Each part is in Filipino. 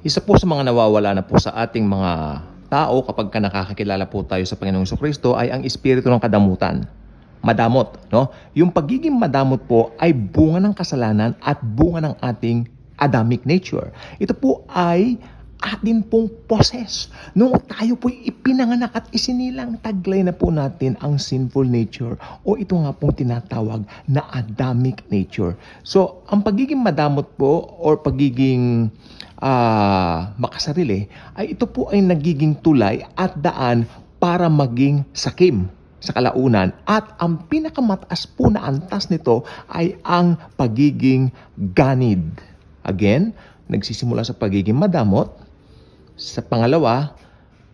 Isa po sa mga nawawala na po sa ating mga tao kapag nakakakilala po tayo sa Panginoong Jesucristo ay ang espiritu ng kadamutan. Madamot, no? Yung pagiging madamot po ay bunga ng kasalanan at bunga ng ating Adamic nature. Ito po ay atin pong possess. Nung tayo po'y ipinanganak at isinilang, taglay na po natin ang sinful nature o ito nga pong tinatawag na Adamic nature. So, ang pagiging madamot po or pagiging makasarili ay ito po ay nagiging tulay at daan para maging sakim sa kalaunan. At ang pinakamataas po na antas nito ay ang pagiging ganid. Again, nagsisimula sa pagiging madamot, sa pangalawa,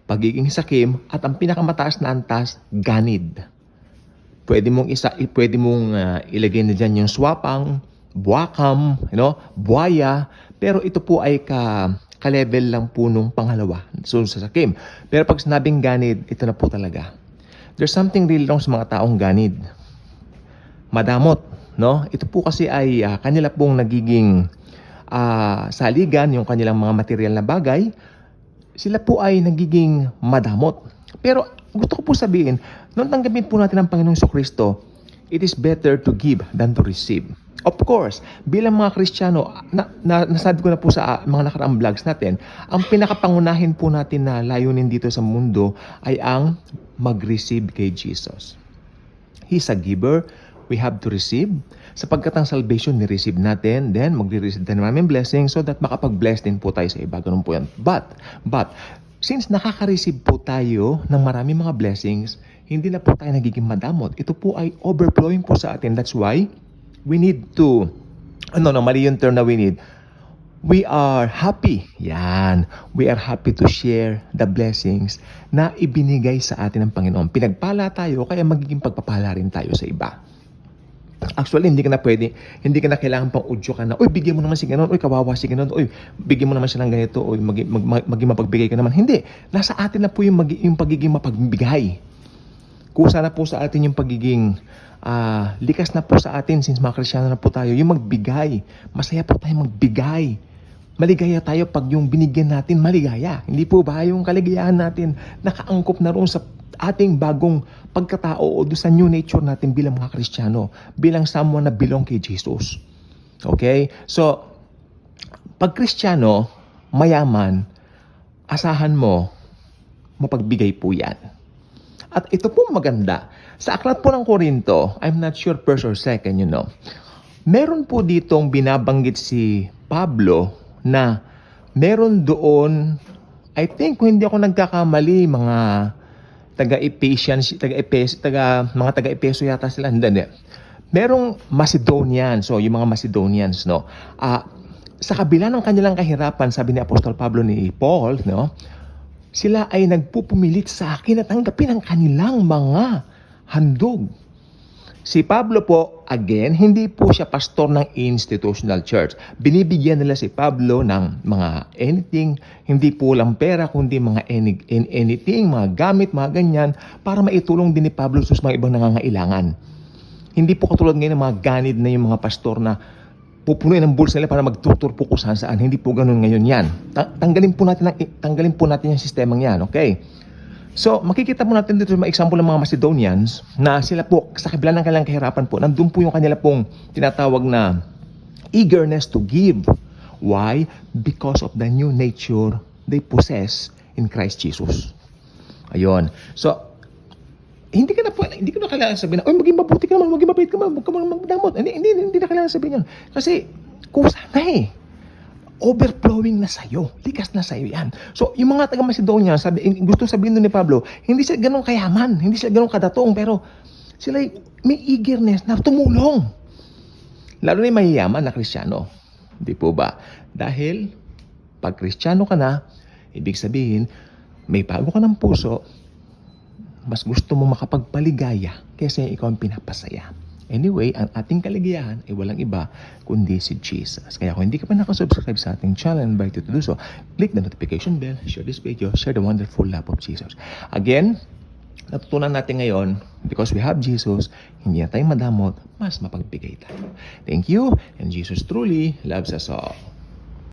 pagiging sakim, at ang pinakamataas na antas, ganid. Pwede mong ilagay na dyan yung swapang, buwakam, buwaya, pero ito po ay ka-level lang po nung pangalawa, so sa sakim. Pero pag sinabing ganid, ito na po talaga. There's something really wrong sa mga taong ganid. Madamot, no? Ito po kasi ay kanila pong nagiging saligan, yung kanilang mga material na bagay, sila po ay nagiging madamot. Pero gusto ko po sabihin, nung tanggapin po natin ang Panginoong Jesucristo, it is better to give than to receive. Of course, bilang mga Kristiyano, nasabi ko na po sa mga nakaraang vlogs natin, ang pinakapangunahin po natin na layunin dito sa mundo ay ang mag-receive kay Jesus. He's a giver. We have to receive. Sapagkat ang salvation ni-receive natin, then magre-receive tayo ng maraming blessing so that makapag-bless din po tayo sa iba. Ganun po yan. But, since nakaka-receive po tayo ng maraming mga blessings, hindi na po tayo nagiging madamot. Ito po ay overflowing po sa atin. That's why we need to, mali yung term na we need. We are happy. Yan. We are happy to share the blessings na ibinigay sa atin ng Panginoon. Pinagpala tayo, kaya magiging pagpapala rin tayo sa iba. Actually, hindi ka na kailangan pang udyo ka na, bigyan mo naman si ganun, kawawa si ganun, bigyan mo naman siya ng ganito, maging mapagbigay ka naman. Hindi. Nasa atin na po yung pagiging mapagbigay. Kusa na po sa atin yung pagiging likas na po sa atin since mga Kristiyano na po tayo, yung magbigay. Masaya po tayo magbigay. Maligaya tayo pag yung binigyan natin maligaya. Hindi po ba yung kaligayahan natin nakaangkop na roon sa ating bagong pagkatao o doon sa new nature natin bilang mga Kristiyano, bilang someone na belong kay Jesus. Okay? So, pag Kristiyano, mayaman, asahan mo, mapagbigay po yan. At ito po maganda. Sa aklat po ng Korinto, I'm not sure first or second, meron po ditong binabanggit si Pablo na meron doon, I think kung hindi ako nagkakamali, mga mga taga-Epeso yata sila. Hindi. Merong Macedonians, so yung mga Macedonians, sa kabila ng kanilang kahirapan, sabi ni Apostol Pablo ni Paul, sila ay nagpupumilit sa akin at tanggapin ang kanilang mga handog. Si Pablo po, again, hindi po siya pastor ng institutional church. Binibigyan nila si Pablo ng mga anything, hindi po lang pera, kundi mga anything, mga gamit, mga ganyan, para maitulong din ni Pablo sa mga ibang nangangailangan. Hindi po katulad ngayon ng mga ganid na yung mga pastor na pupunuin ang bulsa nila para magtutur po kung saan. Hindi po ganun ngayon yan. Tanggalin po natin yung sistemang yan, okay? So, makikita po natin dito sa example ng mga Macedonians na sila po, sa kabila ng kanilang kahirapan po, nandun po yung kanila pong tinatawag na eagerness to give. Why? Because of the new nature they possess in Christ Jesus. Ayun. So, hindi ko na kailangan sabihin na, maging mabuti ka naman, maging mabait ka naman, huwag ka magdamot. Hindi na kailangan sabihin yun. Kasi, kusa na overflowing na sa'yo. Likas na sa'yo yan. So, yung mga taga-Macedonia, gusto sabihin doon ni Pablo, hindi sila ganun kayaman, hindi sila ganun kadatong, pero sila may eagerness na tumulong. Lalo na yung mayayaman na Kristiyano. Di po ba? Dahil, pag Kristiyano ka na, ibig sabihin, may bago ka ng puso, mas gusto mo makapagpaligaya kaysa ikaw ang pinapasaya. Anyway, ang ating kaligayahan ay walang iba kundi si Jesus. Kaya kung hindi ka pa nakasubscribe sa ating channel, I invite you to do so. Click the notification bell, share this video, share the wonderful love of Jesus. Again, natutunan natin ngayon, because we have Jesus, hindi na tayo madamot, mas mapagbigay tayo. Thank you, and Jesus truly loves us all.